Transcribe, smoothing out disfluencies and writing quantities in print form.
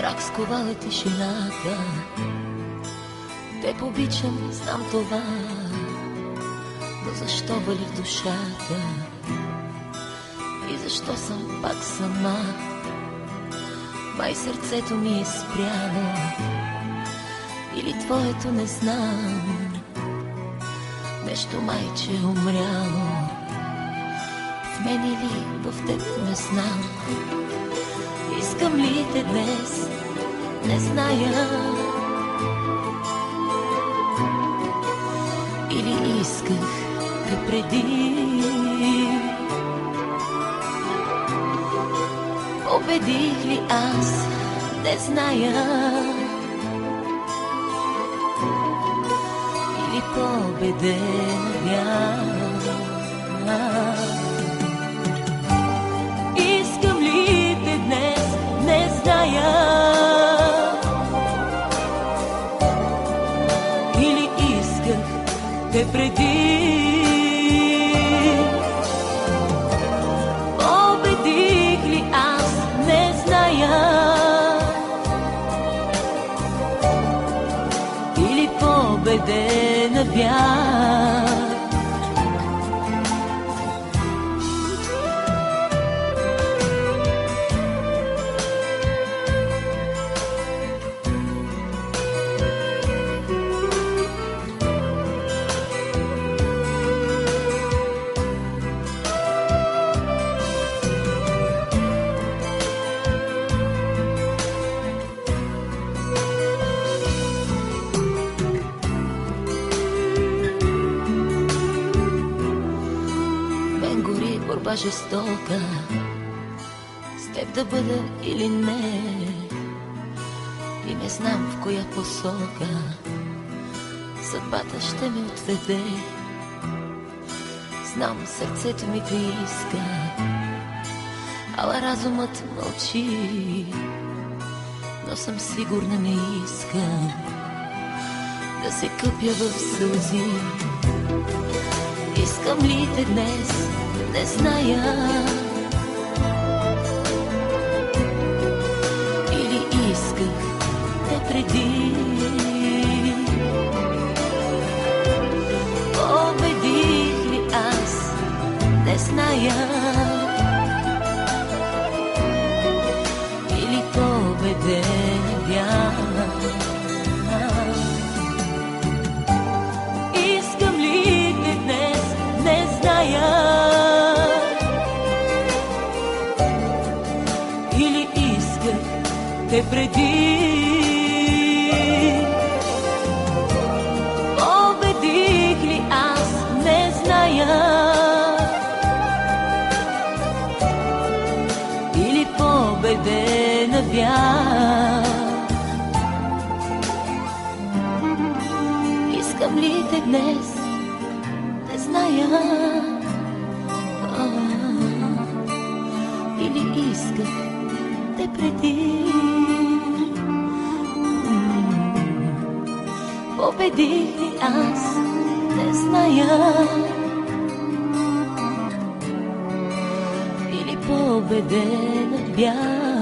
Мрак сковава тишината. Те обичам, знам това, но защо бъли в душата? И защо съм пак сама? Май сърцето ми е спряно, или твоето не знам. Нещо майче е умряло, в мен или в теб не знам. Искам ли те днес, не зная, или исках те преди. Победих ли аз, не зная, или победена бях. Искам ли те днес, не зная, или исках те преди. Победих ли аз, не зная, или победена бях. Борба жестока, с теб да бъда или не, и не знам в коя посока съдбата ще ме отведе. Знам, сърцето ми те иска, ала разумът мълчи, но съм сигурна не искам да се къпя в сълзи. Искам ли те днес, не зная, или исках те преди. Победих ли аз, не зная, или победен бях. Искам ли те днес, не зная, те преди. Победих ли аз, не зная, или победена бях. Искам ли те днес, не зная, или исках те преди. Победих ли аз, не зная, или победена бях.